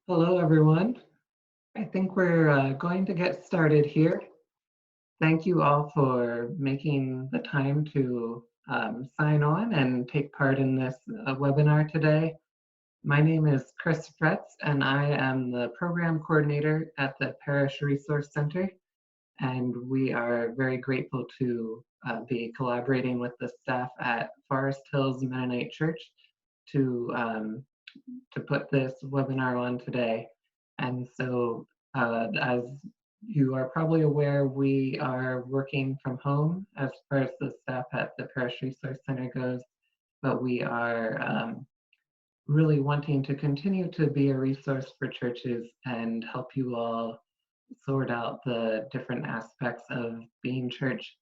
Hello, everyone. I think we're going to get started here. Thank you all for making the time to sign on and take part in this webinar today. My name is Chris Fretz, and I am the program coordinator at the Parish Resource Center. And we are very grateful to be collaborating with the staff at Forest Hills Mennonite Church to put this webinar on today. And so, as you are probably aware, we are working from home as far as the staff at the Parish Resource Center goes, but we are really wanting to continue to be a resource for churches and help you all sort out the different aspects of being church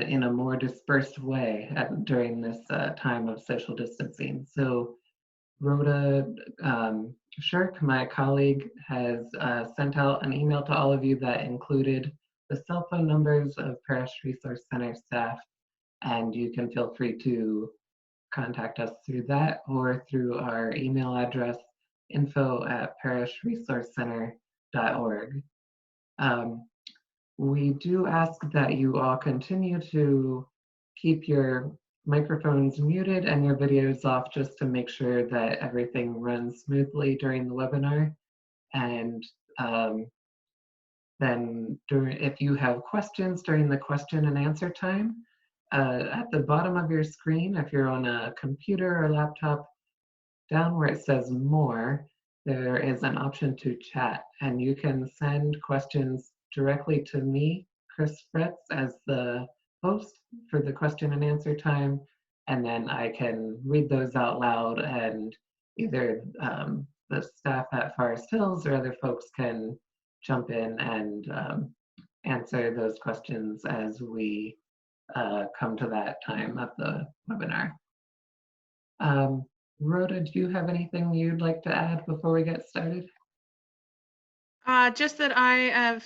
in a more dispersed way during this time of social distancing. So Rhoda Shirk, my colleague, has sent out an email to all of you that included the cell phone numbers of Parish Resource Center staff, and you can feel free to contact us through that or through our email address, info@parishresourcecenter.org. We do ask that you all continue to keep your microphones muted and your videos off just to make sure that everything runs smoothly during the webinar. And then if you have questions during the question and answer time, at the bottom of your screen, if you're on a computer or laptop, down where it says more, there is an option to chat, and you can send questions directly to me, Chris Fretz, as the host for the question and answer time, and then I can read those out loud, and either the staff at Forest Hills or other folks can jump in and answer those questions as we come to that time of the webinar. Rhoda, do you have anything you'd like to add before we get started? Just that I have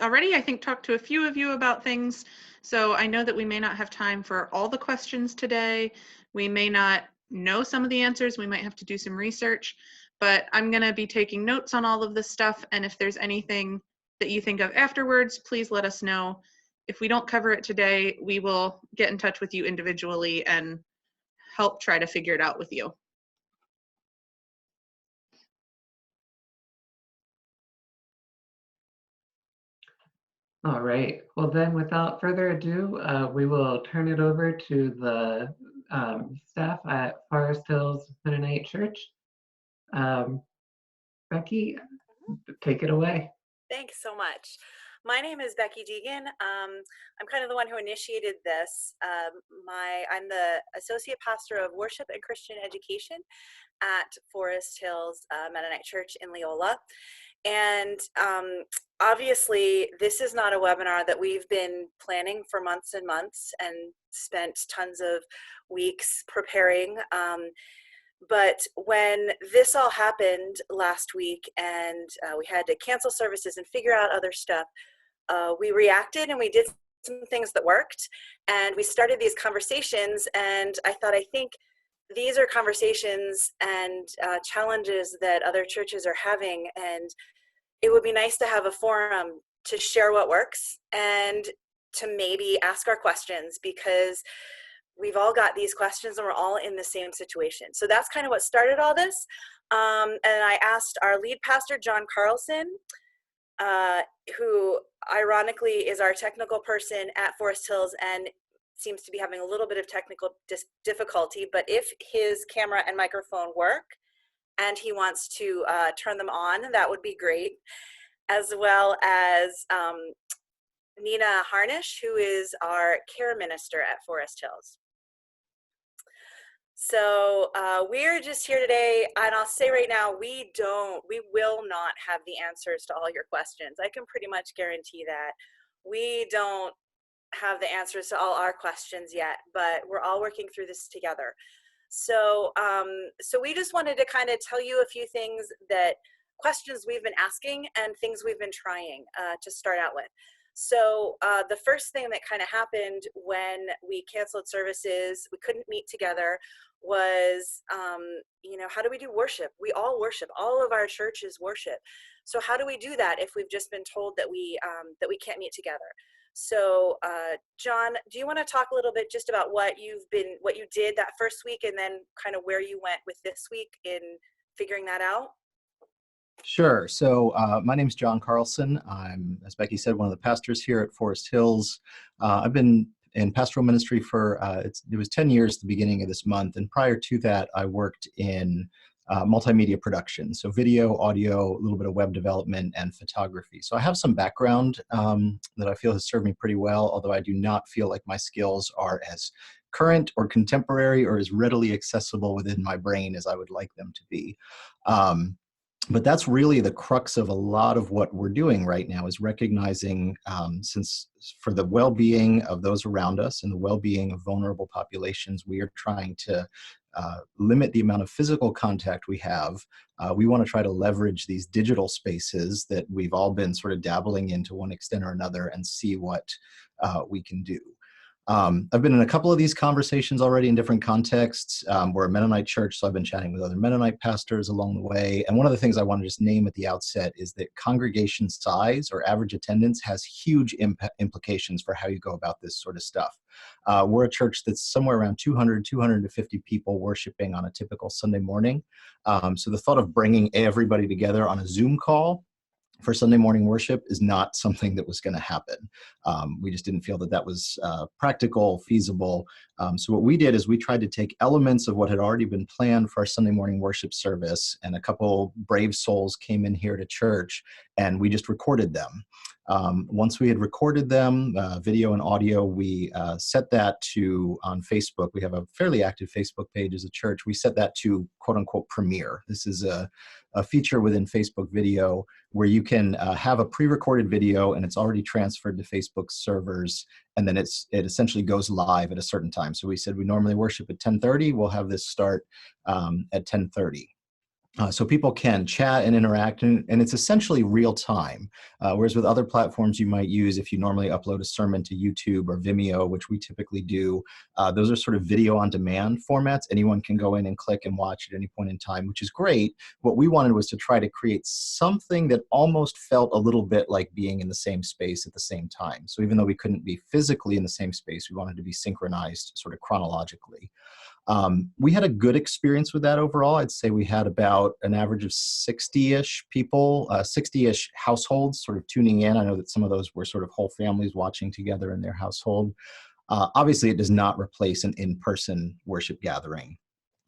already, I think, talked to a few of you about things. So I know that we may not have time for all the questions today. We may not know some of the answers. We might have to do some research, but I'm going to be taking notes on all of this stuff. And if there's anything that you think of afterwards, please let us know. If we don't cover it today, we will get in touch with you individually and help try to figure it out with you. All right. Well, then, without further ado, we will turn it over to the staff at Forest Hills Mennonite Church. Becky, take it away. Thanks so much. My name is Becky Deegan. I'm kind of the one who initiated this. I'm the Associate Pastor of Worship and Christian Education at Forest Hills Mennonite Church in Leola. And obviously, this is not a webinar that we've been planning for months and months and spent tons of weeks preparing. But when this all happened last week and we had to cancel services and figure out other stuff, we reacted and we did some things that worked. And we started these conversations, and I thought, I think these are conversations and challenges that other churches are having, and it would be nice to have a forum to share what works and to maybe ask our questions, because we've all got these questions and we're all in the same situation. So that's kind of what started all this. And I asked our lead pastor, John Carlson, who ironically is our technical person at Forest Hills and seems to be having a little bit of technical difficulty, but if his camera and microphone work and he wants to turn them on, that would be great. As well as Nina Harnish, who is our care minister at Forest Hills. So we're just here today, and I'll say right now, we will not have the answers to all your questions. I can pretty much guarantee that. We don't have the answers to all our questions yet, but we're all working through this together. So, so we just wanted to kind of tell you a few things, questions we've been asking and things we've been trying to start out with. So the first thing that kind of happened when we canceled services, we couldn't meet together, was, how do we do worship? We all worship. All of our churches worship. So how do we do that if we've just been told that we can't meet together? So John, do you want to talk a little bit just about what you did that first week, and then kind of where you went with this week in figuring that out? Sure. So my name's John Carlson. I'm, as Becky said, one of the pastors here at Forest Hills. I've been in pastoral ministry for, it was 10 years at the beginning of this month. And prior to that, I worked in multimedia production. So video, audio, a little bit of web development, and photography. So I have some background that I feel has served me pretty well, although I do not feel like my skills are as current or contemporary or as readily accessible within my brain as I would like them to be. But that's really the crux of a lot of what we're doing right now, is recognizing, since for the well-being of those around us and the well-being of vulnerable populations, we are trying to limit the amount of physical contact we have. We want to try to leverage these digital spaces that we've all been sort of dabbling in to one extent or another and see what we can do. I've been in a couple of these conversations already in different contexts. We're a Mennonite church, so I've been chatting with other Mennonite pastors along the way. And one of the things I want to just name at the outset is that congregation size or average attendance has huge implications for how you go about this sort of stuff. We're a church that's somewhere around 200, 250 people worshiping on a typical Sunday morning. So the thought of bringing everybody together on a Zoom call for Sunday morning worship is not something that was going to happen. We just didn't feel that that was practical, feasible. So what we did is we tried to take elements of what had already been planned for our Sunday morning worship service, and a couple brave souls came in here to church, and we just recorded them. Once we had recorded them, video and audio, we set that to, on Facebook, we have a fairly active Facebook page as a church, we set that to quote unquote premiere. This is a feature within Facebook video where you can have a pre-recorded video and it's already transferred to Facebook's servers, and then it essentially goes live at a certain time. So we said we normally worship at 10:30, we'll have this start at 10:30. So people can chat and interact, and it's essentially real time. Whereas with other platforms you might use, if you normally upload a sermon to YouTube or Vimeo, which we typically do, those are sort of video on demand formats. Anyone can go in and click and watch at any point in time, which is great. What we wanted was to try to create something that almost felt a little bit like being in the same space at the same time. So even though we couldn't be physically in the same space, we wanted to be synchronized sort of chronologically. We had a good experience with that overall. I'd say we had about an average of 60-ish people, 60-ish households sort of tuning in. I know that some of those were sort of whole families watching together in their household. Obviously, it does not replace an in-person worship gathering.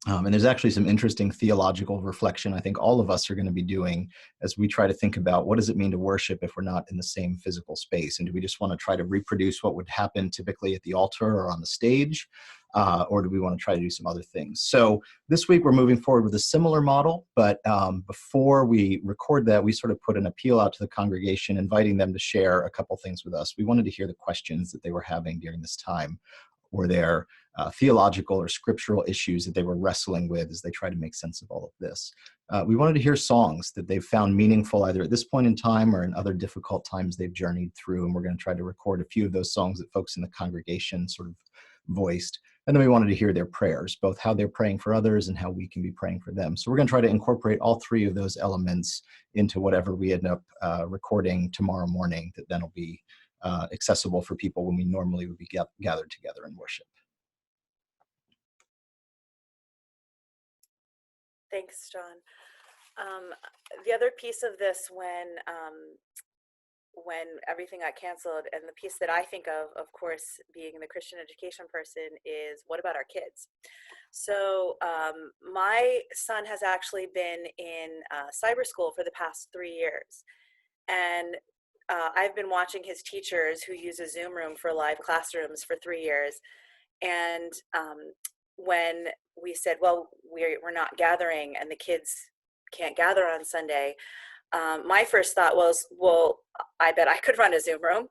And there's actually some interesting theological reflection I think all of us are going to be doing as we try to think about what does it mean to worship if we're not in the same physical space? And do we just want to try to reproduce what would happen typically at the altar or on the stage? Or do we want to try to do some other things? So this week we're moving forward with a similar model, but before we record that, we sort of put an appeal out to the congregation, inviting them to share a couple things with us. We wanted to hear the questions that they were having during this time, or their theological or scriptural issues that they were wrestling with as they try to make sense of all of this. We wanted to hear songs that they've found meaningful either at this point in time or in other difficult times they've journeyed through, and we're going to try to record a few of those songs that folks in the congregation sort of voiced. And then we wanted to hear their prayers, both how they're praying for others and how we can be praying for them. So we're going to try to incorporate all three of those elements into whatever we end up recording tomorrow morning, that then will be accessible for people when we normally would be gathered together in worship. Thanks, John. The other piece of this, when everything got canceled, and the piece that I think of course, being the Christian education person, is what about our kids? So my son has actually been in cyber school for the past 3 years. And I've been watching his teachers who use a Zoom room for live classrooms for 3 years. And when we said, well, we're not gathering and the kids can't gather on Sunday, my first thought was, well, I bet I could run a Zoom room.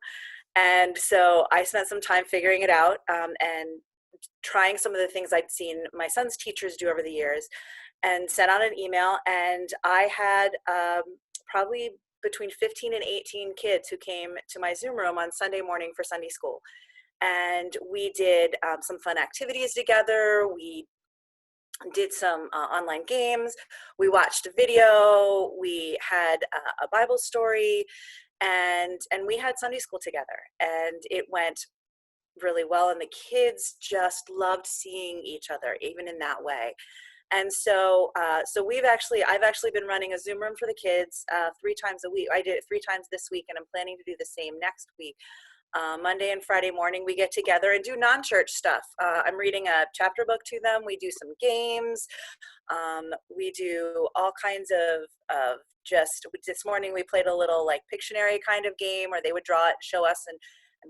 And so I spent some time figuring it out and trying some of the things I'd seen my son's teachers do over the years, and sent out an email. And I had probably between 15 and 18 kids who came to my Zoom room on Sunday morning for Sunday school. And we did some fun activities together. We did some online games. We watched a video. We had a Bible story, and we had Sunday school together, and it went really well. And the kids just loved seeing each other, even in that way. And so, I've actually been running a Zoom room for the kids 3 times a week. I did it 3 times this week, and I'm planning to do the same next week. Monday and Friday morning, we get together and do non-church stuff. I'm reading a chapter book to them. We do some games. We do all kinds of just, this morning we played a little like Pictionary kind of game where they would draw it, show us, and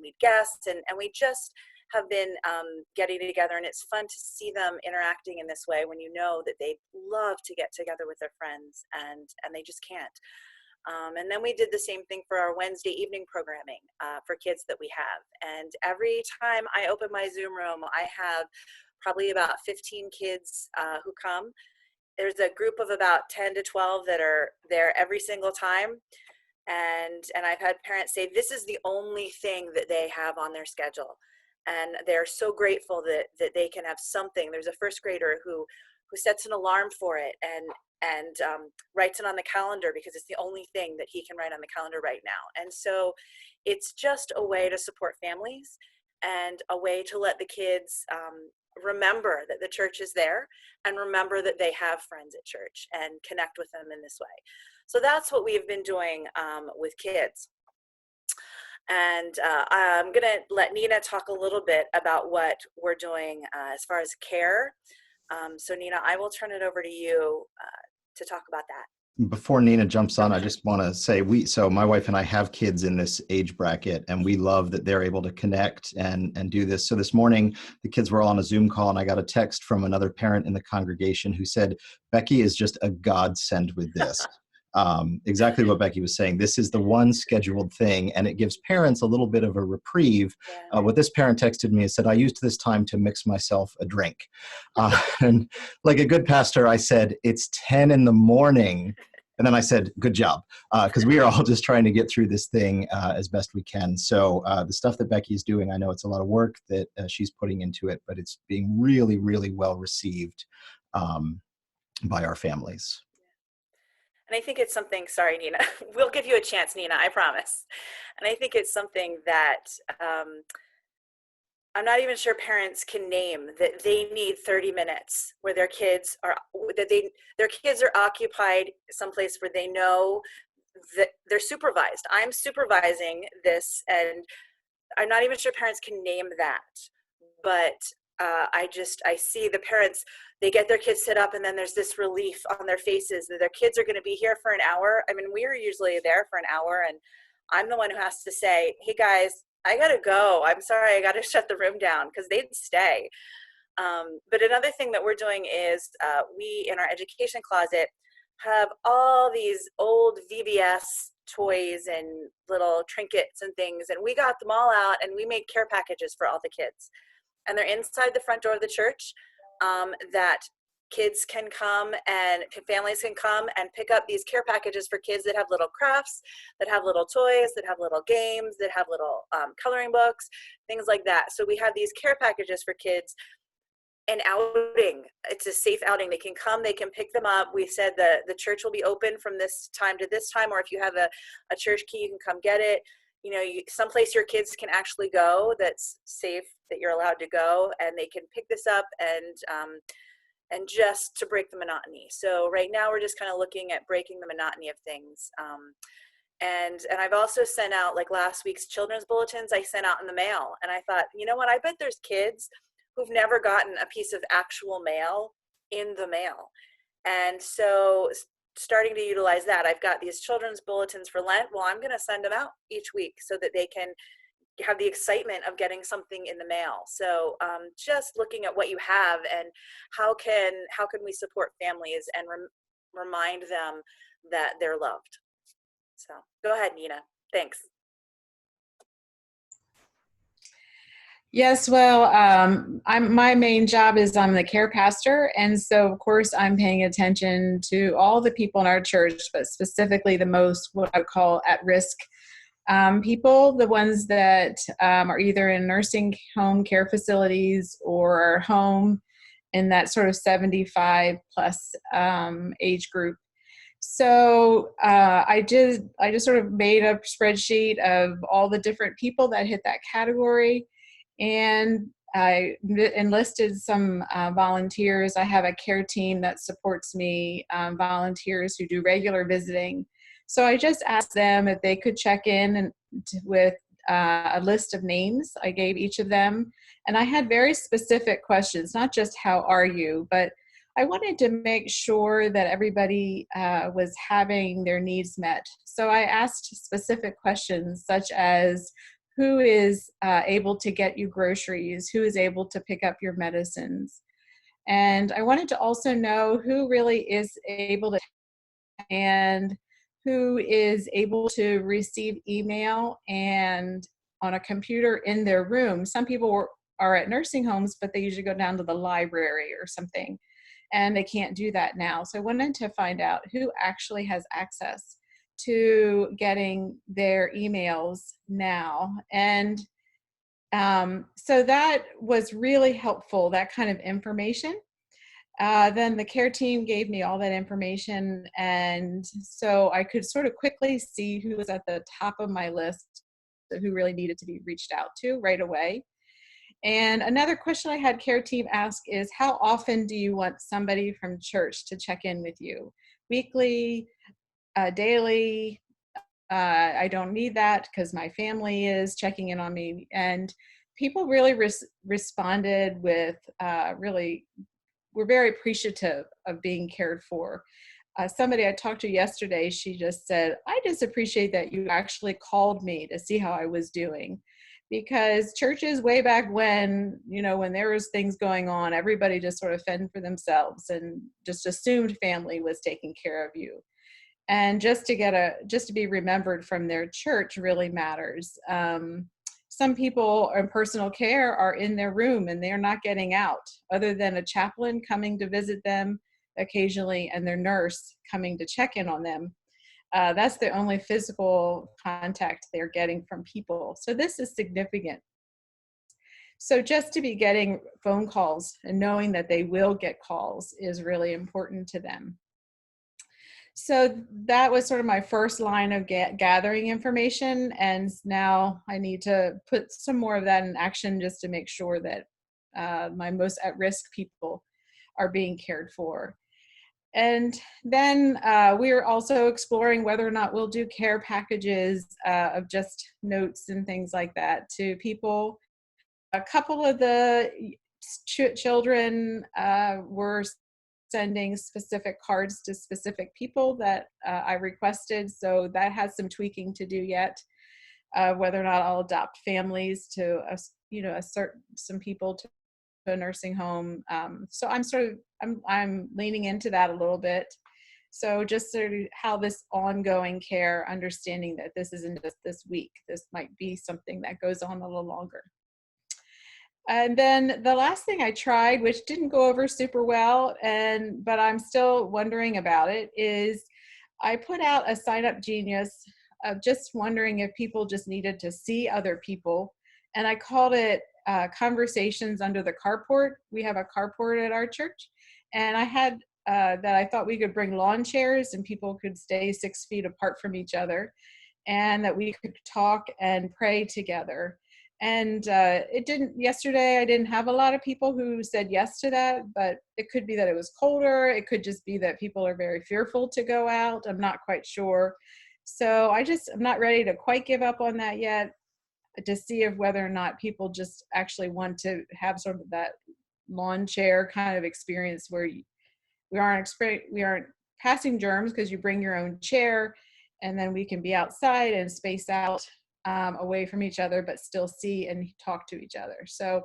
we'd guess. And we just have been getting together, and it's fun to see them interacting in this way when you know that they love to get together with their friends and they just can't. And then we did the same thing for our Wednesday evening programming for kids that we have. And every time I open my Zoom room, I have probably about 15 kids who come. There's a group of about 10 to 12 that are there every single time. And I've had parents say this is the only thing that they have on their schedule. And they're so grateful that they can have something. There's a first grader who sets an alarm for it and writes it on the calendar because it's the only thing that he can write on the calendar right now. And so it's just a way to support families and a way to let the kids remember that the church is there and remember that they have friends at church and connect with them in this way. So that's what we've been doing with kids. And I'm going to let Nina talk a little bit about what we're doing as far as care. So Nina, I will turn it over to you to talk about that. Before Nina jumps on, I just want to say so my wife and I have kids in this age bracket, and we love that they're able to connect and do this. So this morning, the kids were all on a Zoom call, and I got a text from another parent in the congregation who said, Becky is just a godsend with this. Exactly what Becky was saying. This is the one scheduled thing, and it gives parents a little bit of a reprieve. Yeah. What this parent texted me and said, I used this time to mix myself a drink. And like a good pastor, I said, it's 10 in the morning. And then I said, good job, because we are all just trying to get through this thing as best we can. So the stuff that Becky is doing, I know it's a lot of work that she's putting into it, but it's being really, really well received by our families. And I think it's something, sorry, Nina, we'll give you a chance, Nina, I promise. And I think it's something that I'm not even sure parents can name, that they need 30 minutes where their kids are, their kids are occupied someplace where they know that they're supervised. I'm supervising this, and I'm not even sure parents can name that. But I see the parents, they get their kids set up, and then there's this relief on their faces that their kids are going to be here for an hour. I mean, we are usually there for an hour, and I'm the one who has to say, hey guys, I got to go. I'm sorry, I got to shut the room down, because they'd stay. But another thing that we're doing is we, in our education closet, have all these old VBS toys and little trinkets and things, and we got them all out, and we made care packages for all the kids. And they're inside the front door of the church, that kids can come and families can come and pick up these care packages for kids that have little crafts, that have little toys, that have little games, that have little coloring books, things like that. So we have these care packages for kids. An outing, it's a safe outing. They can come, they can pick them up. We said the church will be open from this time to this time, or if you have a church key, you can come get it. You know, someplace your kids can actually go that's safe, that you're allowed to go, and they can pick this up and just to break the monotony. So right now we're just kind of looking at breaking the monotony of things. And I've also sent out, like last week's children's bulletins, I sent out in the mail, and I thought, you know what, I bet there's kids who've never gotten a piece of actual mail in the mail. And so starting to utilize that, I've got these children's bulletins for Lent. Well, I'm going to send them out each week so that they can have the excitement of getting something in the mail. So just looking at what you have and how can we support families and remind them that they're loved. So go ahead, Nina. Thanks. Yes, well, my main job is I'm the care pastor, and so of course I'm paying attention to all the people in our church, but specifically the most what I call at-risk people, the ones that are either in nursing home care facilities or home, in that sort of 75 plus age group. So I just sort of made a spreadsheet of all the different people that hit that category, and I enlisted some volunteers. I have a care team that supports me, volunteers who do regular visiting. So I just asked them if they could check in with a list of names. I gave each of them, and I had very specific questions, not just how are you, but I wanted to make sure that everybody was having their needs met. So I asked specific questions such as, who is able to get you groceries? Who is able to pick up your medicines? And I wanted to also know who really is able to, and who is able to receive email and on a computer in their room. Some people are at nursing homes, but they usually go down to the library or something, and they can't do that now. So I wanted to find out who actually has access to getting their emails now. And so that was really helpful, that kind of information. Then the care team gave me all that information, and so I could sort of quickly see who was at the top of my list, who really needed to be reached out to right away. And another question I had care team ask is, how often do you want somebody from church to check in with you? Weekly, daily? I don't need that because my family is checking in on me. And people really responded with we're very appreciative of being cared for. Somebody I talked to yesterday, she just said, I just appreciate that you actually called me to see how I was doing. Because churches way back when, when there was things going on, everybody just sort of fended for themselves and just assumed family was taking care of you. And just to be remembered from their church really matters. Some people in personal care are in their room and they're not getting out, other than a chaplain coming to visit them occasionally and their nurse coming to check in on them. That's the only physical contact they're getting from people. So this is significant. So just to be getting phone calls and knowing that they will get calls is really important to them. So that was sort of my first line of gathering information. And now I need to put some more of that in action just to make sure that my most at-risk people are being cared for. And then we're also exploring whether or not we'll do care packages of just notes and things like that to people. A couple of the children were sending specific cards to specific people that I requested. So that has some tweaking to do yet, whether or not I'll adopt families to, assert some people to a nursing home. So I'm leaning into that a little bit. So just sort of how this ongoing care, understanding that this isn't just this week, this might be something that goes on a little longer. And then the last thing I tried, which didn't go over super well, but I'm still wondering about it, is I put out a Sign Up Genius of just wondering if people just needed to see other people. And I called it Conversations Under the Carport. We have a carport at our church. And I had that I thought we could bring lawn chairs and people could stay 6 feet apart from each other, and that we could talk and pray together. And yesterday I didn't have a lot of people who said yes to that, but it could be that it was colder. It could just be that people are very fearful to go out. I'm not quite sure. So I'm not ready to quite give up on that yet, to see if whether or not people just actually want to have sort of that lawn chair kind of experience where we aren't passing germs because you bring your own chair, and then we can be outside and space out away from each other, but still see and talk to each other. So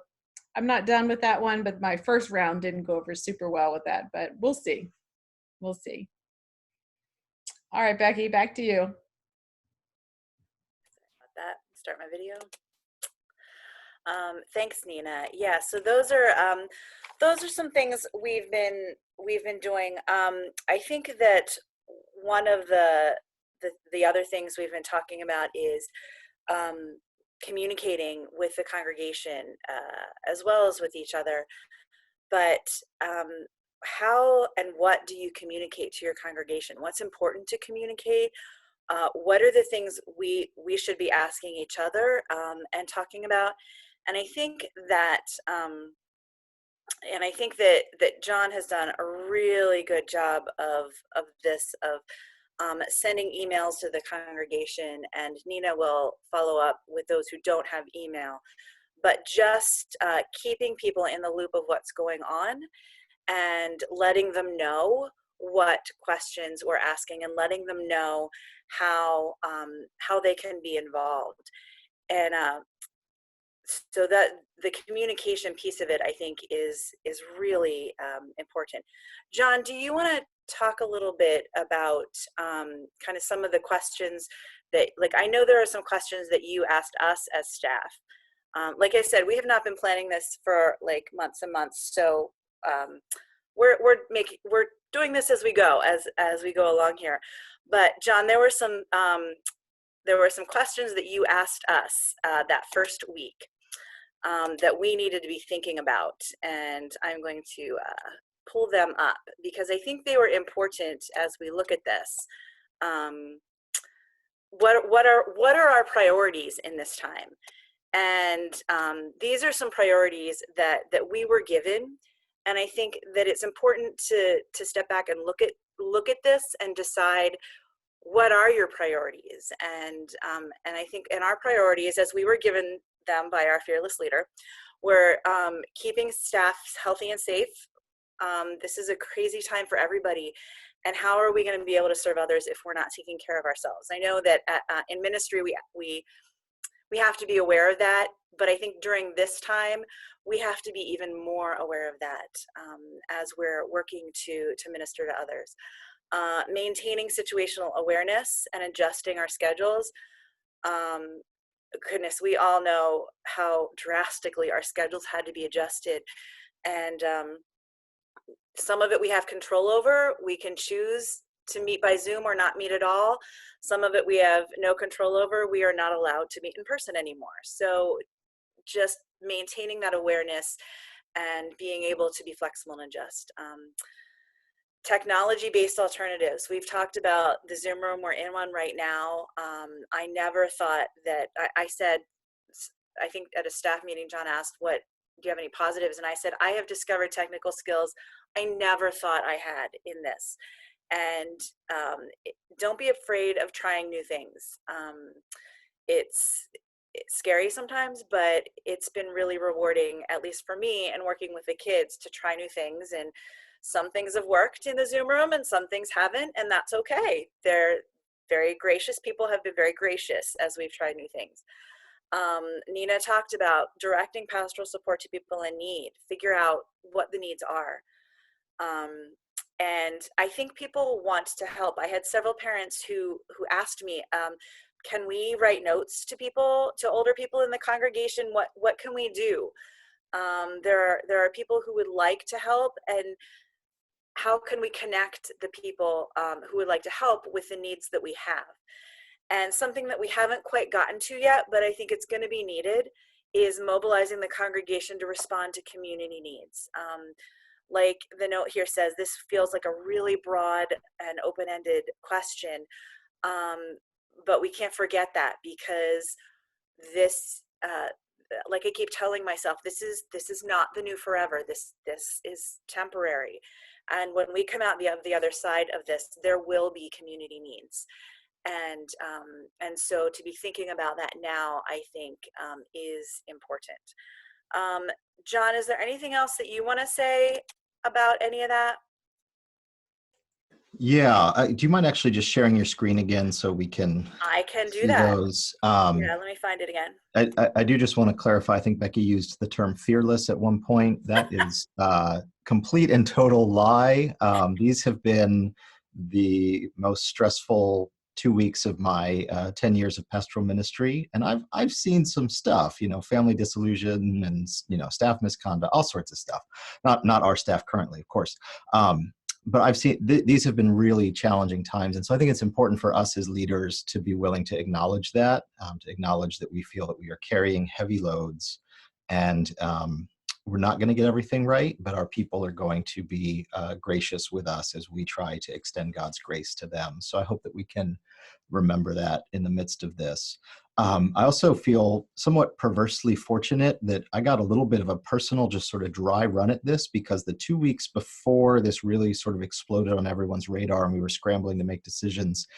I'm not done with that one, but my first round didn't go over super well with that, but we'll see. We'll see. All right, Becky, back to you. Sorry about that. Start my video. Thanks, Nina. Yeah, so those are some things we've been doing. I think that one of the other things we've been talking about is communicating with the congregation as well as with each other. but how and what do you communicate to your congregation? What's important to communicate? What are the things we should be asking each other and talking about? And I think that that John has done a really good job of this, of sending emails to the congregation, and Nina will follow up with those who don't have email. But just keeping people in the loop of what's going on and letting them know what questions we're asking, and letting them know how they can be involved. And so that the communication piece of it, I think, is really important. John, do you want to talk a little bit about kind of some of the questions that, like, I know there are some questions that you asked us as staff. Like I said, we have not been planning this for like months and months, so we're doing this as we go, as we go along here. But John, there were some questions that you asked us that first week that we needed to be thinking about, and I'm going to pull them up because I think they were important as we look at this. What are our priorities in this time? And these are some priorities that we were given, and I think that it's important to step back and look at this and decide, what are your priorities? And I think in our priorities, as we were given them by our fearless leader, were keeping staff healthy and safe. This is a crazy time for everybody, and how are we going to be able to serve others if we're not taking care of ourselves? I know that in ministry we have to be aware of that, but I think during this time we have to be even more aware of that as we're working to minister to others. Maintaining situational awareness and adjusting our schedules. Goodness, we all know how drastically our schedules had to be adjusted, and some of it we have control over. We can choose to meet by Zoom or not meet at all. Some of it we have no control over. We are not allowed to meet in person anymore. So just maintaining that awareness and being able to be flexible and adjust. Technology-based alternatives. We've talked about the Zoom room. We're in one right now. I never thought that, I said, I think at a staff meeting, John asked, do you have any positives? And I said, I have discovered technical skills I never thought I had in this. And don't be afraid of trying new things. It's scary sometimes, but it's been really rewarding, at least for me, and working with the kids, to try new things. And some things have worked in the Zoom room and some things haven't, and that's okay. They're very gracious. People have been very gracious as we've tried new things. Nina talked about directing pastoral support to people in need, figure out what the needs are. And I think people want to help. I had several parents who asked me, can we write notes to people, to older people in the congregation? What can we do? There are people who would like to help, and how can we connect the people who would like to help with the needs that we have? And something that we haven't quite gotten to yet, but I think it's going to be needed, is mobilizing the congregation to respond to community needs. Like the note here says, this feels like a really broad and open-ended question, but we can't forget that, because this, like I keep telling myself, this is not the new forever. This is temporary, and when we come out the other side of this, there will be community needs, and so to be thinking about that now, I think, is important. John, is there anything else that you want to say about any of that? Yeah, do you mind actually just sharing your screen again so we can? I can do see that. those? Yeah, let me find it again. I do just want to clarify. I think Becky used the term fearless at one point. That is complete and total lie. These have been the most stressful 2 weeks of my 10 years of pastoral ministry, and I've seen some stuff, family disillusion and staff misconduct, all sorts of stuff. Not our staff currently, of course. But I've seen these have been really challenging times, and so I think it's important for us as leaders to be willing to acknowledge that, we feel that we are carrying heavy loads, and we're not going to get everything right, but our people are going to be gracious with us as we try to extend God's grace to them. So I hope that we can remember that in the midst of this. I also feel somewhat perversely fortunate that I got a little bit of a personal, just sort of dry run at this, because the 2 weeks before this really sort of exploded on everyone's radar and we were scrambling to make decisions,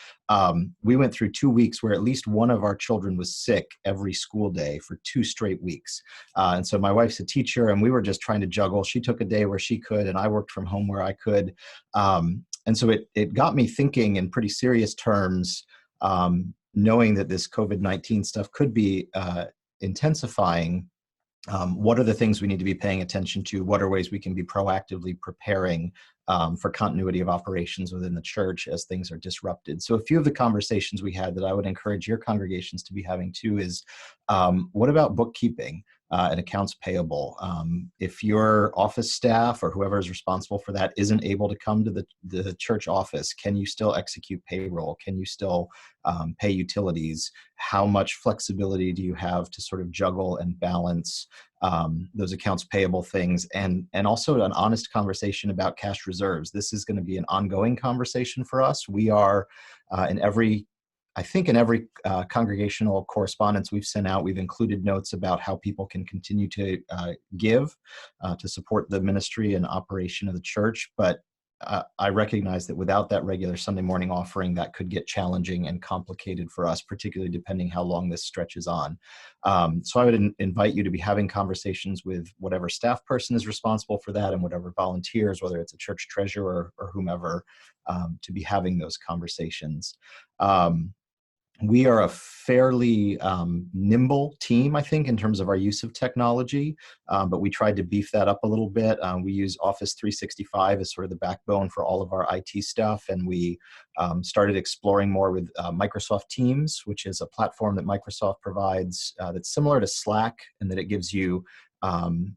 we went through 2 weeks where at least one of our children was sick every school day for 2 straight weeks. And so my wife's a teacher and we were just trying to juggle. She took a day where she could, and I worked from home where I could. And so it got me thinking in pretty serious terms, knowing that this COVID-19 stuff could be intensifying. What are the things we need to be paying attention to? What are ways we can be proactively preparing for continuity of operations within the church as things are disrupted? So a few of the conversations we had that I would encourage your congregations to be having too is, what about bookkeeping and accounts payable? If your office staff or whoever is responsible for that isn't able to come to the church office, can you still execute payroll? Can you still pay utilities? How much flexibility do you have to sort of juggle and balance those accounts payable things, and also an honest conversation about cash reserves? This is going to be an ongoing conversation for us. We are in every congregational correspondence we've sent out, we've included notes about how people can continue to give to support the ministry and operation of the church. But I recognize that without that regular Sunday morning offering, that could get challenging and complicated for us, particularly depending how long this stretches on. So I would invite you to be having conversations with whatever staff person is responsible for that and whatever volunteers, whether it's a church treasurer or whomever, to be having those conversations. We are a fairly nimble team, I think, in terms of our use of technology, but we tried to beef that up a little bit. We use Office 365 as sort of the backbone for all of our IT stuff, and we started exploring more with Microsoft Teams, which is a platform that Microsoft provides that's similar to Slack, in that it gives you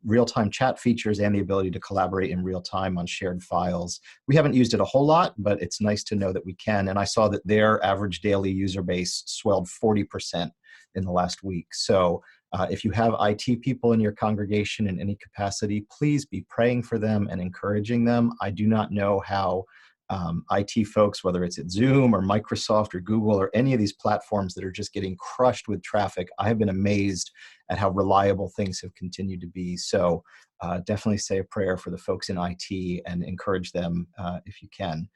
real-time chat features and the ability to collaborate in real time on shared files. We haven't used it a whole lot, but it's nice to know that we can. And I saw that their average daily user base swelled 40% in the last week. So if you have IT people in your congregation in any capacity, please be praying for them and encouraging them. I do not know how IT folks, whether it's at Zoom or Microsoft or Google or any of these platforms that are just getting crushed with traffic, I have been amazed at how reliable things have continued to be. So definitely say a prayer for the folks in IT and encourage them if you can.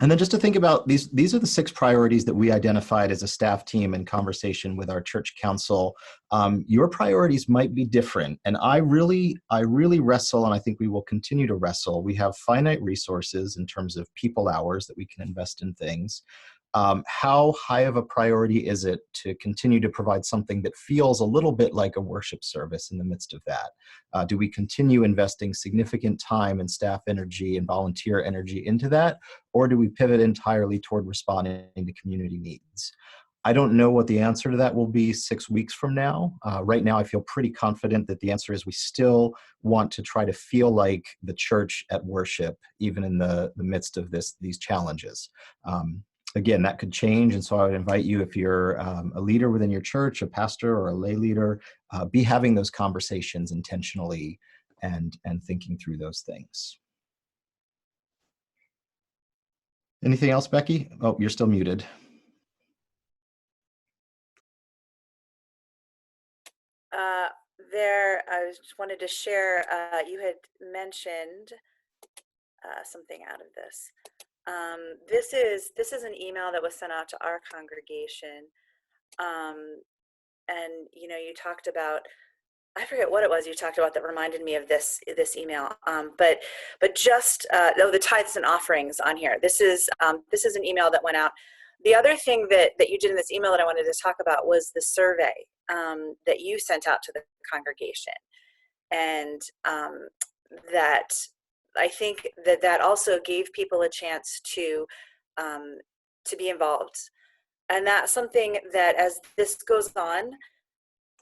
And then just to think about these are the 6 priorities that we identified as a staff team in conversation with our church council. Your priorities might be different. And I really wrestle, and I think we will continue to wrestle. We have finite resources in terms of people hours that we can invest in things. How high of a priority is it to continue to provide something that feels a little bit like a worship service in the midst of that? Do we continue investing significant time and staff energy and volunteer energy into that? Or do we pivot entirely toward responding to community needs? I don't know what the answer to that will be 6 weeks from now. Right now, I feel pretty confident that the answer is we still want to try to feel like the church at worship, even in the midst of these challenges. Again, that could change, and so I would invite you, if you're a leader within your church, a pastor or a lay leader, be having those conversations intentionally and thinking through those things. Anything else, Becky? Oh, you're still muted. I just wanted to share, you had mentioned something out of this. This is an email that was sent out to our congregation, and you talked about, I forget what it was you talked about that reminded me of this email, but just the tithes and offerings on here. This is an email that went out. The other thing that you did in this email that I wanted to talk about was the survey that you sent out to the congregation, and that I think that also gave people a chance to be involved. And that's something that, as this goes on,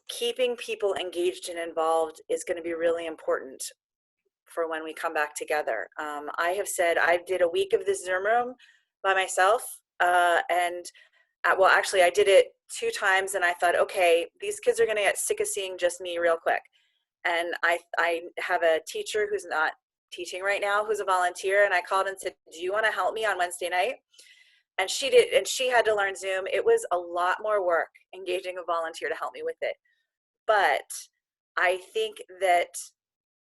keeping people engaged and involved is going to be really important for when we come back together. I have said I did a week of this Zoom room by myself, and well, actually I did it 2 times, and I thought, okay, these kids are going to get sick of seeing just me real quick. And I have a teacher who's not teaching right now, who's a volunteer, and I called and said, do you want to help me on Wednesday night? And she did, and she had to learn Zoom. It was a lot more work engaging a volunteer to help me with it. But I think that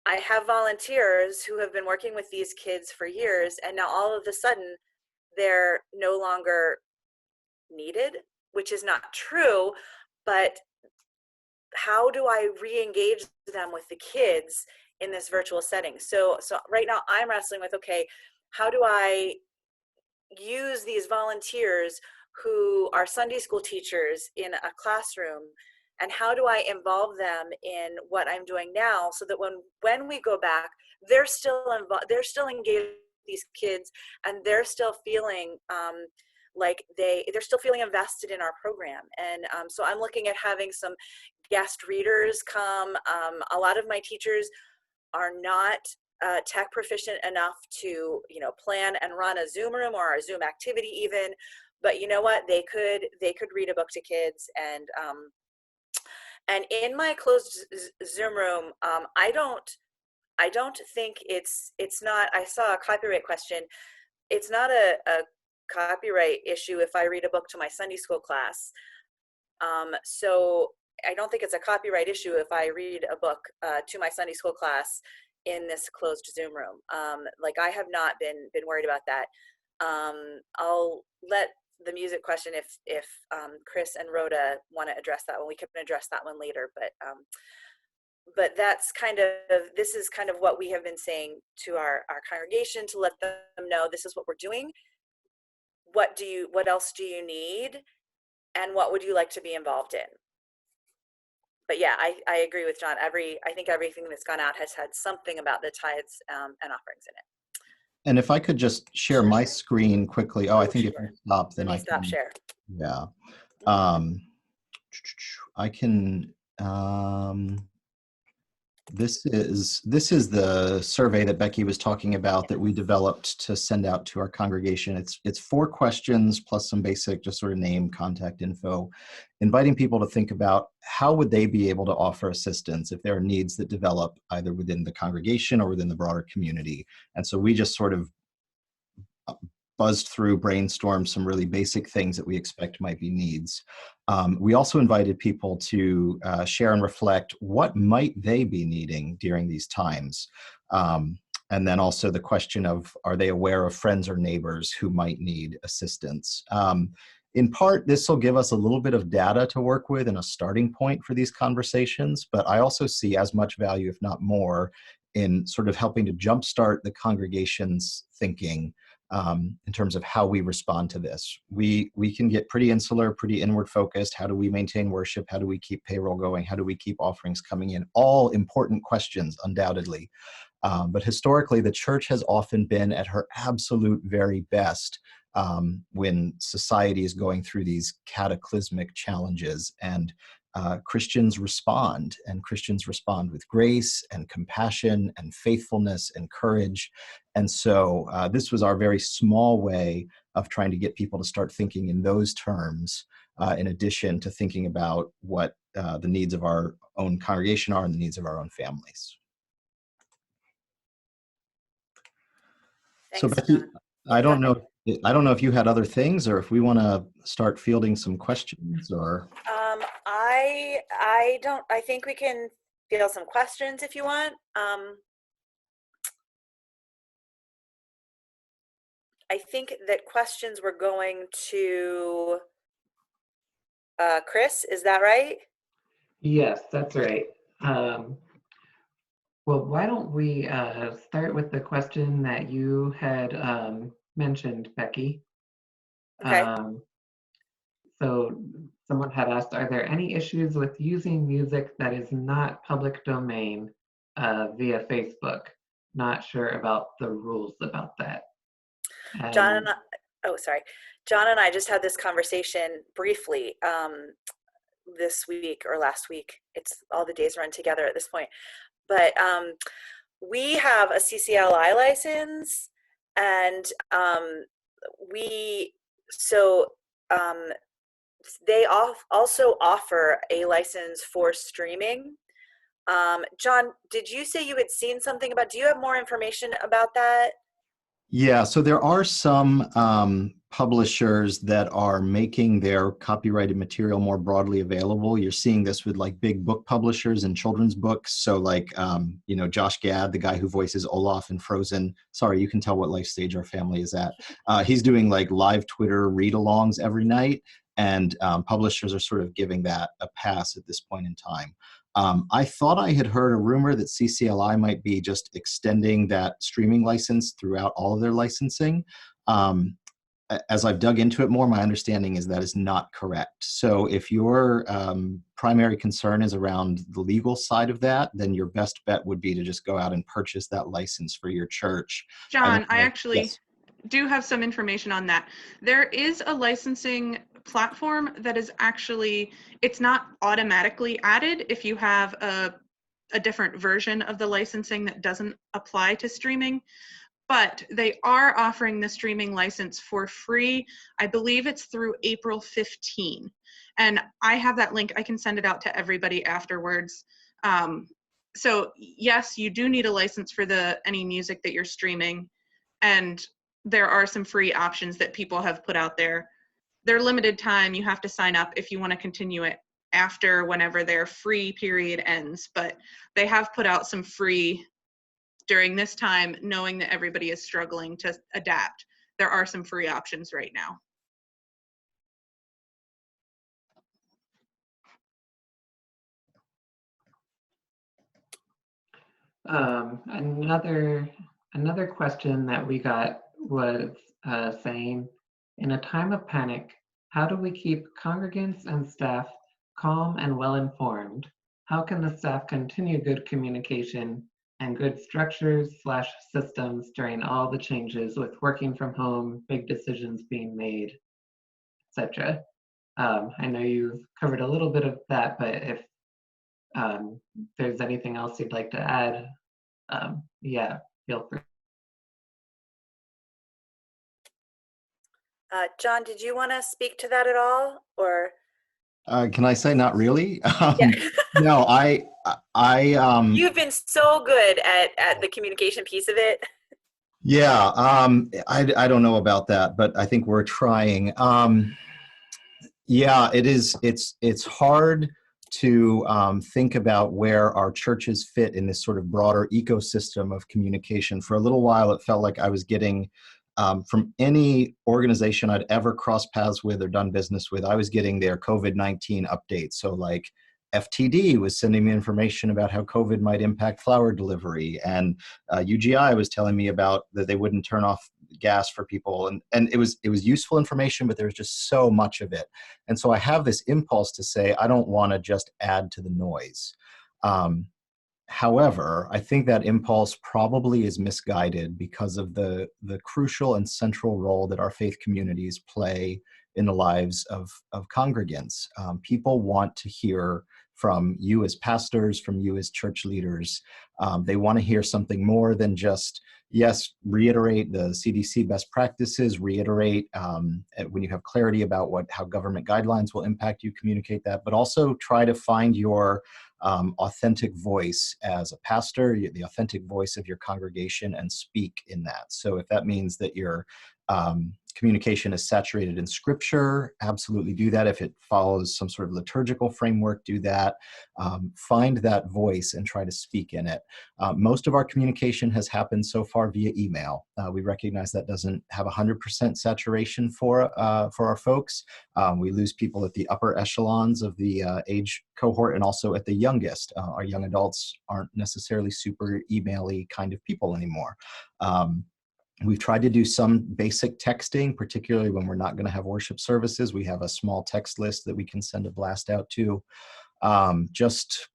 I have volunteers who have been working with these kids for years, and now all of a sudden they're no longer needed, which is not true, but how do I re-engage them with the kids in this virtual setting? So right now I'm wrestling with, okay, how do I use these volunteers who are Sunday school teachers in a classroom, and how do I involve them in what I'm doing now so that when we go back, they're still involved, they're still engaged with these kids, and they're still feeling like they're still feeling invested in our program. And so I'm looking at having some guest readers come. A lot of my teachers are not tech proficient enough to, plan and run a Zoom room or a Zoom activity even, but you know what? They could read a book to kids. And in my closed Zoom room, I don't think it's not. I saw a copyright question. It's not a copyright issue if I read a book to my Sunday school class. So I don't think it's a copyright issue if I read a book to my Sunday school class in this closed Zoom room. Like, I have not been worried about that. I'll let the music question, if Chris and Rhoda want to address that one, we can address that one later. But that's this is kind of what we have been saying to our congregation, to let them know this is what we're doing. What else do you need? And what would you like to be involved in? But yeah, I agree with John. I think everything that's gone out has had something about the tithes and offerings in it. And if I could just share my screen quickly. I think if I stop, then Let I me stop can. share. Yeah. I can. This is the survey that Becky was talking about that we developed to send out to our congregation. It's 4 questions plus some basic just sort of name, contact info, inviting people to think about how would they be able to offer assistance if there are needs that develop either within the congregation or within the broader community. And so we just sort of buzzed through, brainstormed some really basic things that we expect might be needs. We also invited people to share and reflect what might they be needing during these times. And then also the question of, are they aware of friends or neighbors who might need assistance? In part, this will give us a little bit of data to work with and a starting point for these conversations, but I also see as much value, if not more, in sort of helping to jumpstart the congregation's thinking in terms of how we respond to this. We can get pretty insular, pretty inward focused. How do we maintain worship? How do we keep payroll going? How do we keep offerings coming in? All important questions, undoubtedly. But historically, the church has often been at her absolute very best when society is going through these cataclysmic challenges, and Christians respond with grace and compassion and faithfulness and courage. And so this was our very small way of trying to get people to start thinking in those terms, in addition to thinking about what the needs of our own congregation are and the needs of our own families. Thanks, So Becky, John. I don't know if you had other things, or if we want to start fielding some questions, or. I think we can field some questions if you want. I think that questions were going to Chris, is that right? Yes, that's right. Well, why don't we start with the question that you had mentioned, Becky. Okay. So someone had asked, are there any issues with using music that is not public domain via Facebook? Not sure about the rules about that. John and I just had this conversation briefly this week or last week. It's all the days run together at this point. But we have a CCLI license, and they also offer a license for streaming. John, did you say you had seen something about, do you have more information about that? Yeah, so there are some publishers that are making their copyrighted material more broadly available. You're seeing this with like big book publishers and children's books. So like, you know, Josh Gad, the guy who voices Olaf in Frozen. Sorry, you can tell what life stage our family is at. He's doing like live Twitter read-alongs every night. And publishers are sort of giving that a pass at this point in time. I thought I had heard a rumor that CCLI might be just extending that streaming license throughout all of their licensing. As I've dug into it more, my understanding is that is not correct. So if your primary concern is around the legal side of that, then your best bet would be to just go out and purchase that license for your church. John, I actually Yes. do have some information on that. There is a licensing platform that is actually, it's not automatically added if you have a different version of the licensing that doesn't apply to streaming, but they are offering the streaming license for free. I believe it's through April 15. And I have that link. I can send it out to everybody afterwards. So yes, you do need a license for any music that you're streaming. And there are some free options that people have put out there. They're limited time. You have to sign up if you want to continue it after whenever their free period ends. But they have put out some free during this time, knowing that everybody is struggling to adapt. There are some free options right now. Another question that we got was saying, in a time of panic, how do we keep congregants and staff calm and well-informed? How can the staff continue good communication and good structures/systems during all the changes with working from home, big decisions being made, etc.? I know you've covered a little bit of that, but if there's anything else you'd like to add, yeah, feel free. John, did you want to speak to that at all, or? Can I say not really? Yeah. No, You've been so good at the communication piece of it. yeah, I don't know about that, but I think we're trying. Yeah, it's hard to think about where our churches fit in this sort of broader ecosystem of communication. For a little while, it felt like I was getting from any organization I'd ever crossed paths with or done business with, I was getting their COVID-19 updates. So like FTD was sending me information about how COVID might impact flower delivery, and UGI was telling me about that they wouldn't turn off gas for people, and it was useful information, but there was just so much of it. And so I have this impulse to say I don't want to just add to the noise. However, I think that impulse probably is misguided because of the crucial and central role that our faith communities play in the lives of congregants. People want to hear from you as pastors, from you as church leaders. They want to hear something more than just, yes, reiterate the CDC best practices, reiterate when you have clarity about how government guidelines will impact you, communicate that, but also try to find your authentic voice as a pastor, the authentic voice of your congregation, and speak in that. So if that means that your communication is saturated in scripture, absolutely do that. If it follows some sort of liturgical framework, do that. Find that voice and try to speak in it. Most of our communication has happened so far via email. We recognize that doesn't have 100% saturation for our folks. We lose people at the upper echelons of the age cohort and also at the youngest. Our young adults aren't necessarily super email-y kind of people anymore. We've tried to do some basic texting, particularly when we're not going to have worship services. We have a small text list that we can send a blast out to. Just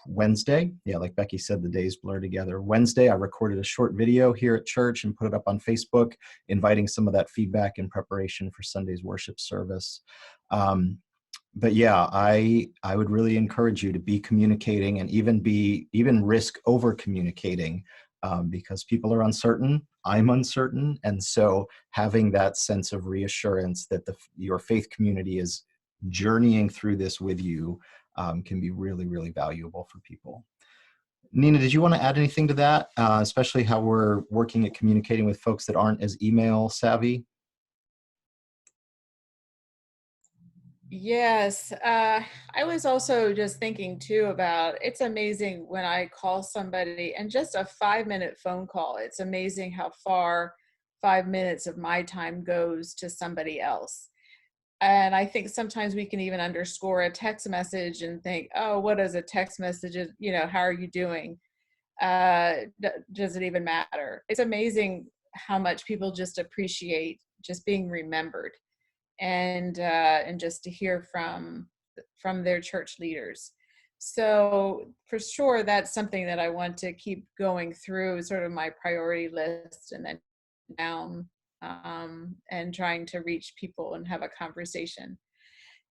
Wednesday, yeah, like Becky said, the days blur together. Wednesday, I recorded a short video here at church and put it up on Facebook, inviting some of that feedback in preparation for Sunday's worship service. But yeah, I would really encourage you to be communicating and even risk over communicating. Because people are uncertain, I'm uncertain, and so having that sense of reassurance that your faith community is journeying through this with you can be really, really valuable for people. Nina, did you want to add anything to that, especially how we're working at communicating with folks that aren't as email savvy? Yes, I was also just thinking too about it's amazing when I call somebody and just a 5-minute phone call. It's amazing how far 5 minutes of my time goes to somebody else. And I think sometimes we can even underscore a text message and think, oh, what is a text message? How are you doing? Does it even matter? It's amazing how much people just appreciate just being remembered and just to hear from their church leaders. So for sure, that's something that I want to keep going through, sort of my priority list, and then down and trying to reach people and have a conversation.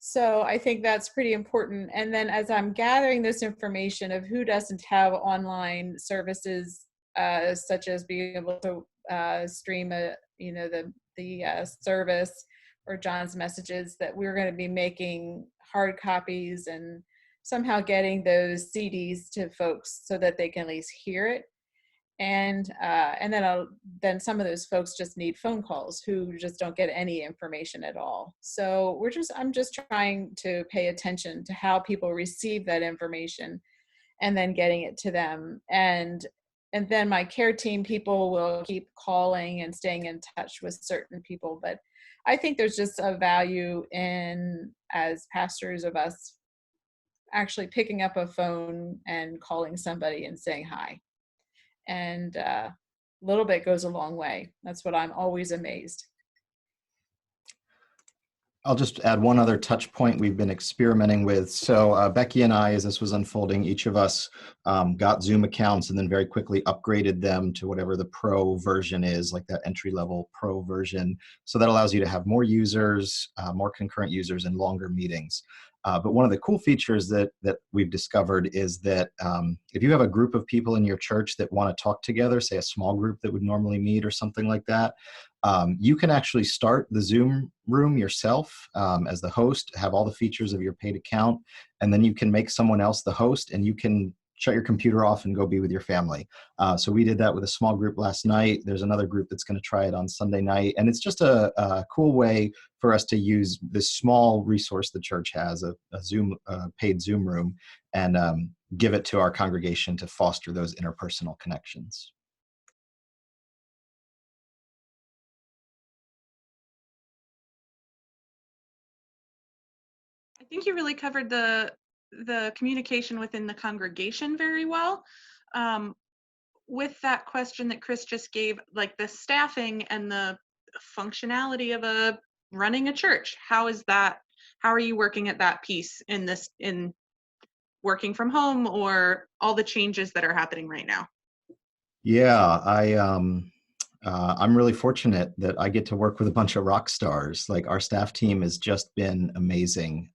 So I think that's pretty important. And then as I'm gathering this information of who doesn't have online services, such as being able to stream the service or John's messages, that we're going to be making hard copies and somehow getting those CDs to folks so that they can at least hear it. And then some of those folks just need phone calls who just don't get any information at all. So I'm just trying to pay attention to how people receive that information and then getting it to them. And then my care team people will keep calling and staying in touch with certain people. But I think there's just a value in, as pastors, of us actually picking up a phone and calling somebody and saying hi. And a little bit goes a long way. That's what I'm always amazed. I'll just add one other touch point we've been experimenting with. So Becky and I, as this was unfolding, each of us got Zoom accounts and then very quickly upgraded them to whatever the pro version is, like that entry-level pro version. So that allows you to have more users, more concurrent users, and longer meetings. But one of the cool features that we've discovered is that if you have a group of people in your church that want to talk together, say a small group that would normally meet or something like that, you can actually start the Zoom room yourself as the host, have all the features of your paid account, and then you can make someone else the host, and you can shut your computer off and go be with your family. So we did that with a small group last night. There's another group that's going to try it on Sunday night. And it's just a cool way for us to use this small resource the church has, a Zoom, paid Zoom room, and give it to our congregation to foster those interpersonal connections. I think you really covered the communication within the congregation very well. With that question that Chris just gave, like the staffing and the functionality of running a church, how are you working at that piece in working from home, or all the changes that are happening right now? Yeah, I'm really fortunate that I get to work with a bunch of rock stars. Like our staff team has just been amazing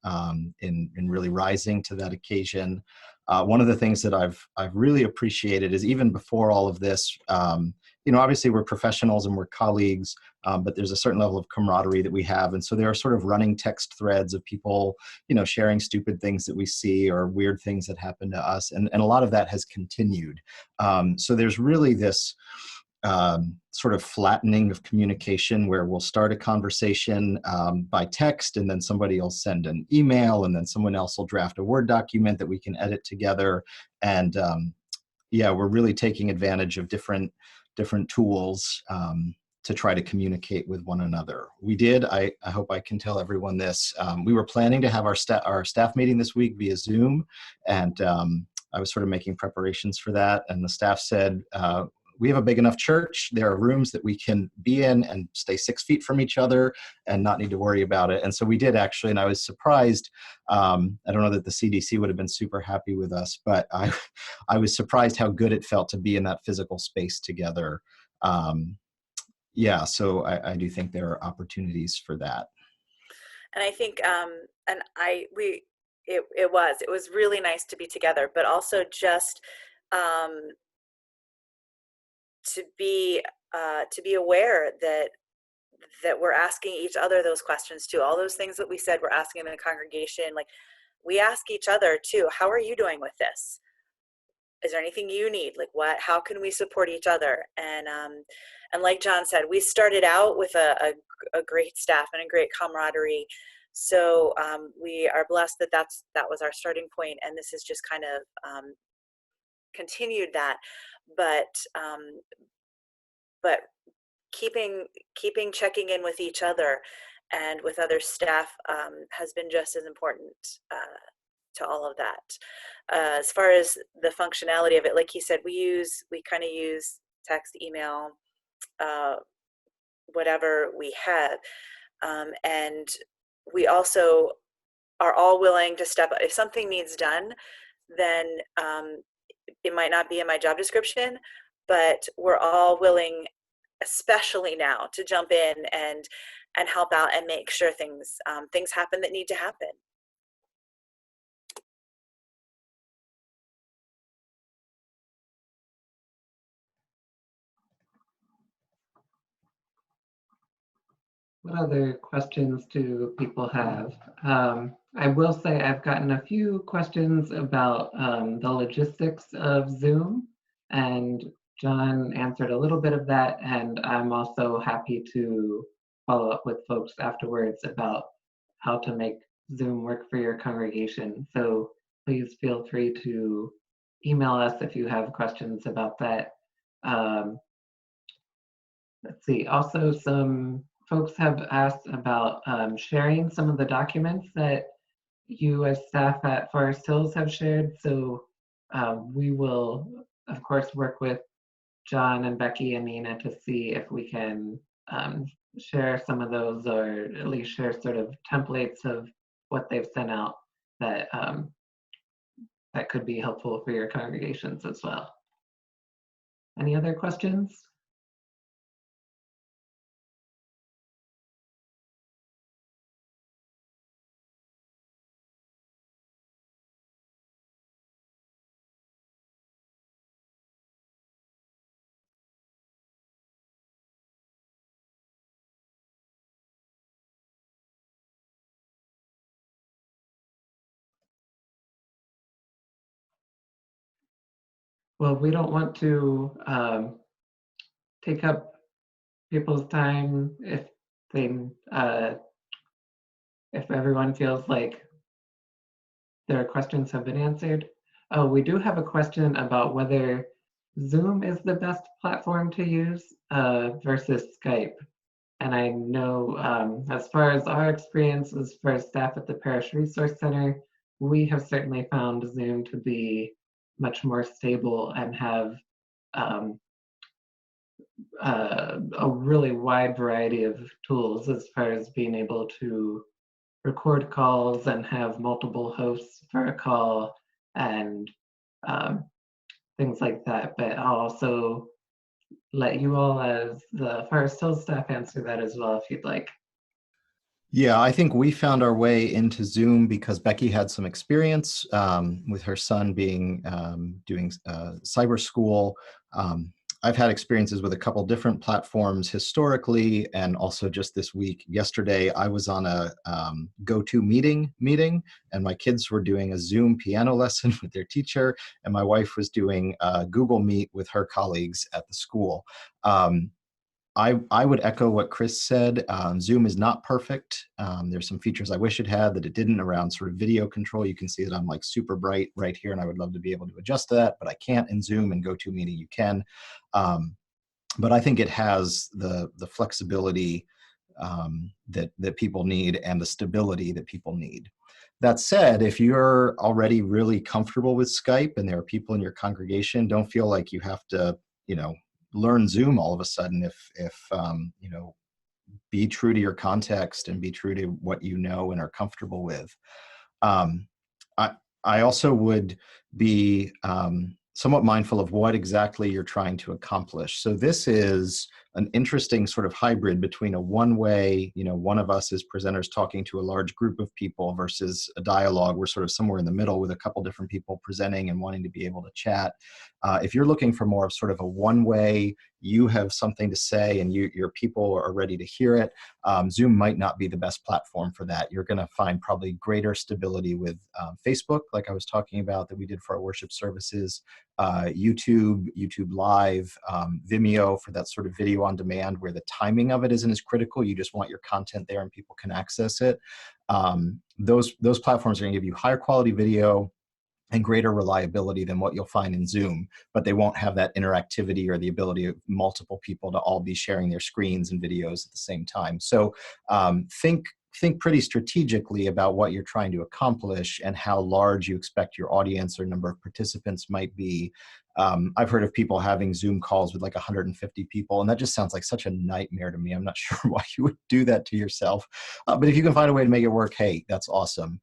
in really rising to that occasion. One of the things that I've really appreciated is, even before all of this, obviously we're professionals and we're colleagues, but there's a certain level of camaraderie that we have. And so there are sort of running text threads of people, sharing stupid things that we see or weird things that happen to us. And a lot of that has continued. So there's really this sort of flattening of communication where we'll start a conversation by text, and then somebody will send an email, and then someone else will draft a Word document that we can edit together. And yeah, we're really taking advantage of different tools to try to communicate with one another. We did, I hope I can tell everyone this, we were planning to have our staff meeting this week via Zoom, and I was sort of making preparations for that, and the staff said, we have a big enough church. There are rooms that we can be in and stay 6 feet from each other and not need to worry about it. And so we did, actually, and I was surprised. I don't know that the CDC would have been super happy with us, but I was surprised how good it felt to be in that physical space together. Yeah, so I do think there are opportunities for that. And I think, it was really nice to be together, but also just to be aware that we're asking each other those questions too. All those things that we said we're asking in the congregation, like we ask each other too, how are you doing with this? is there anything you need? Like how can we support each other? And like John said, we started out with a great staff and a great camaraderie. So we are blessed that was our starting point, and this has just kind of continued that. But keeping checking in with each other and with other staff has been just as important to all of that. As far as the functionality of it, like he said, we kind of use text, email, whatever we have, and we also are all willing to step up. If something needs done, then it might not be in my job description, but we're all willing, especially now, to jump in and help out and make sure things happen that need to happen. What other questions do people have? I will say I've gotten a few questions about the logistics of Zoom, and John answered a little bit of that, and I'm also happy to follow up with folks afterwards about how to make Zoom work for your congregation. So please feel free to email us if you have questions about that. Let's see, also some folks have asked about sharing some of the documents that you as staff at Forest Hills have shared. So we will, of course, work with John and Becky and Nina to see if we can share some of those, or at least share sort of templates of what they've sent out that that could be helpful for your congregations as well. Any other questions? Well, we don't want to take up people's time if they if everyone feels like their questions have been answered. Oh, we do have a question about whether Zoom is the best platform to use versus Skype. And I know as far as our experiences for staff at the Parish Resource Center, we have certainly found Zoom to be much more stable and have a really wide variety of tools as far as being able to record calls and have multiple hosts for a call and things like that. But I'll also let you all as the Forest Hills staff answer that as well if you'd like. Yeah, I think we found our way into Zoom because Becky had some experience with her son being doing cyber school. I've had experiences with a couple different platforms historically, and also just this week. Yesterday, I was on a GoToMeeting meeting, and my kids were doing a Zoom piano lesson with their teacher, and my wife was doing Google Meet with her colleagues at the school. I would echo what Chris said. Zoom is not perfect. There's some features I wish it had that it didn't around sort of video control. You can see that I'm like super bright right here, and I would love to be able to adjust that, but I can't in Zoom. And GoToMeeting you can. But I think it has the flexibility that people need and the stability that people need. That said, if you're already really comfortable with Skype and there are people in your congregation, don't feel like you have to, learn Zoom all of a sudden. If be true to your context and be true to what you know and are comfortable with. I also would be somewhat mindful of what exactly you're trying to accomplish. So this is an interesting sort of hybrid between a one-way, one of us as presenters talking to a large group of people versus a dialogue. We're sort of somewhere in the middle with a couple different people presenting and wanting to be able to chat. If you're looking for more of sort of a one-way, you have something to say and your people are ready to hear it, Zoom might not be the best platform for that. You're going to find probably greater stability with Facebook, like I was talking about, that we did for our worship services, YouTube Live, Vimeo for that sort of video on demand where the timing of it isn't as critical. You just want your content there and people can access it. Those platforms are going to give you higher quality video and greater reliability than what you'll find in Zoom, but they won't have that interactivity or the ability of multiple people to all be sharing their screens and videos at the same time. So think pretty strategically about what you're trying to accomplish and how large you expect your audience or number of participants might be. I've heard of people having Zoom calls with like 150 people, and that just sounds like such a nightmare to me. I'm not sure why you would do that to yourself. But if you can find a way to make it work, hey, that's awesome.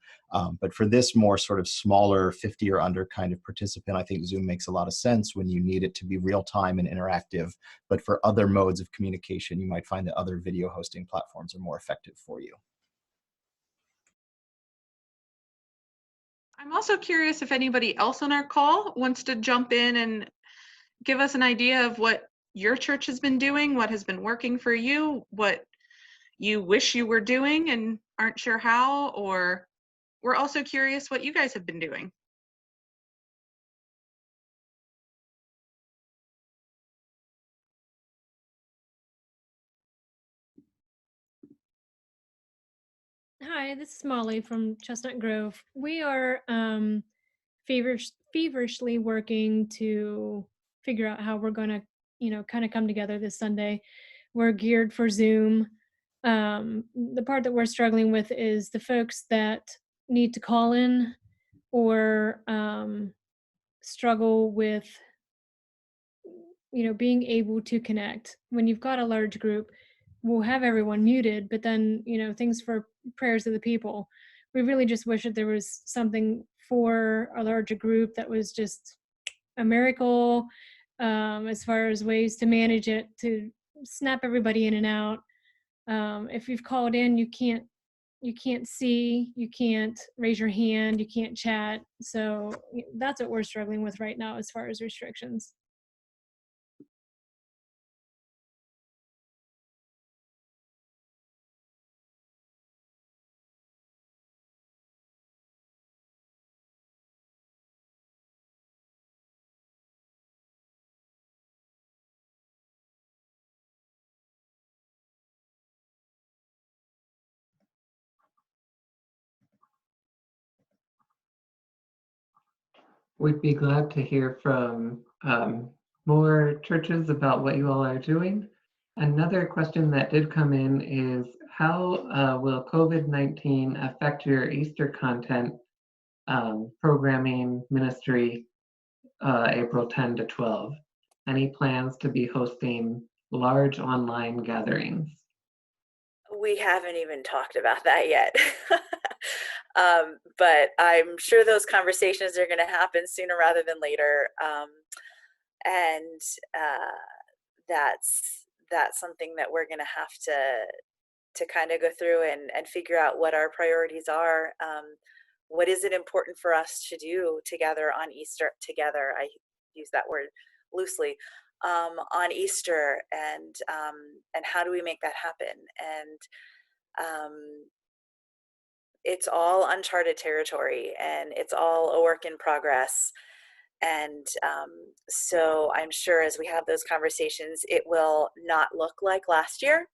But for this more sort of smaller 50 or under kind of participant, I think Zoom makes a lot of sense when you need it to be real time and interactive. But for other modes of communication, you might find that other video hosting platforms are more effective for you. I'm also curious if anybody else on our call wants to jump in and give us an idea of what your church has been doing, what has been working for you, what you wish you were doing and aren't sure how, or we're also curious what you guys have been doing. Hi, this is Molly from Chestnut Grove. We are feverishly working to figure out how we're going to, kind of come together this Sunday. We're geared for Zoom. The part that we're struggling with is the folks that need to call in or struggle with, being able to connect. When you've got a large group, we'll have everyone muted, but then, things for prayers of the people. We really just wish that there was something for a larger group that was just a miracle, as far as ways to manage it, to snap everybody in and out. If you've called in, you can't see, you can't raise your hand, you can't chat. So that's what we're struggling with right now as far as restrictions. We'd be glad to hear from more churches about what you all are doing. Another question that did come in is, how will COVID-19 affect your Easter content programming ministry April 10 to 12? Any plans to be hosting large online gatherings? We haven't even talked about that yet. But I'm sure those conversations are going to happen sooner rather than later. And that's something that we're going to have to kind of go through and figure out what our priorities are. What is it important for us to do together on Easter together? I use that word loosely. On Easter, and how do we make that happen? And it's all uncharted territory, and it's all a work in progress. And so I'm sure as we have those conversations, it will not look like last year,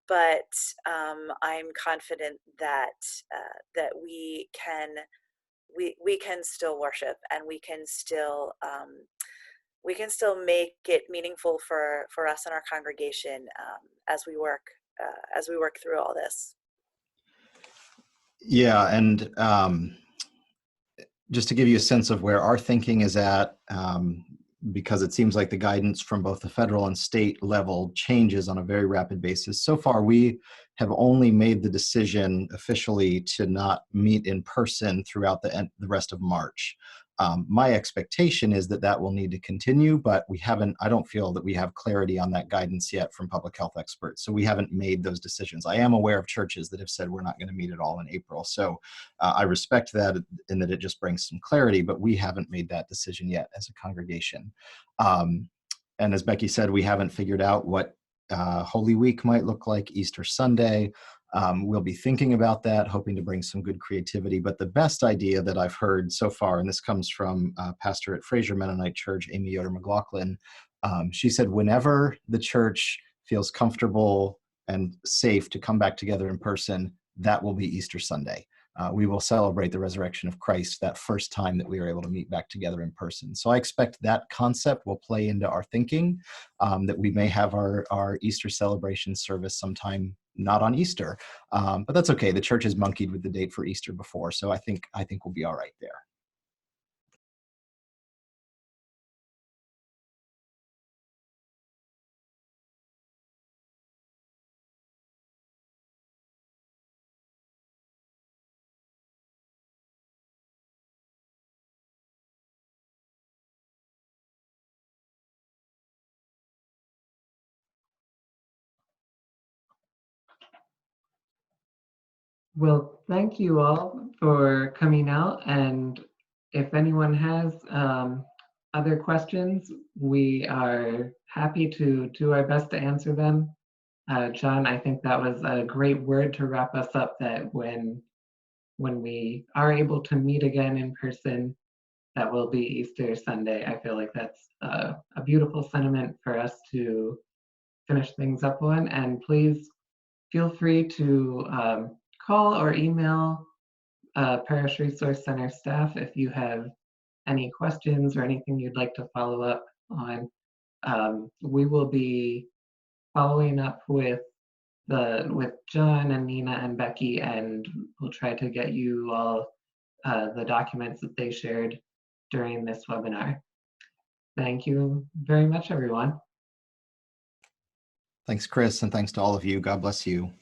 but I'm confident that that we can still worship, and we can still make it meaningful for us and our congregation as we work through all this. Yeah, and just to give you a sense of where our thinking is at, because it seems like the guidance from both the federal and state level changes on a very rapid basis. So far, we have only made the decision officially to not meet in person throughout the rest of March. My expectation is that that will need to continue, but I don't feel that we have clarity on that guidance yet from public health experts. So we haven't made those decisions. I am aware of churches that have said we're not going to meet at all in April. So I respect that in that it just brings some clarity, but we haven't made that decision yet as a congregation. And as Becky said, we haven't figured out what Holy Week might look like, Easter Sunday. We'll be thinking about that, hoping to bring some good creativity. But the best idea that I've heard so far, and this comes from pastor at Fraser Mennonite Church, Amy Yoder McLaughlin, she said whenever the church feels comfortable and safe to come back together in person, that will be Easter Sunday. We will celebrate the resurrection of Christ that first time that we are able to meet back together in person. So I expect that concept will play into our thinking, that we may have our Easter celebration service sometime not on Easter, but that's okay. The church has monkeyed with the date for Easter before, so I think we'll be all right there. Well, thank you all for coming out. And if anyone has other questions, we are happy to do our best to answer them. John, I think that was a great word to wrap us up, that when we are able to meet again in person, that will be Easter Sunday. I feel like that's a beautiful sentiment for us to finish things up on. And please feel free to call or email Parish Resource Center staff if you have any questions or anything you'd like to follow up on. We will be following up with John and Nina and Becky, and we'll try to get you all the documents that they shared during this webinar. Thank you very much, everyone. Thanks, Chris, and thanks to all of you. God bless you.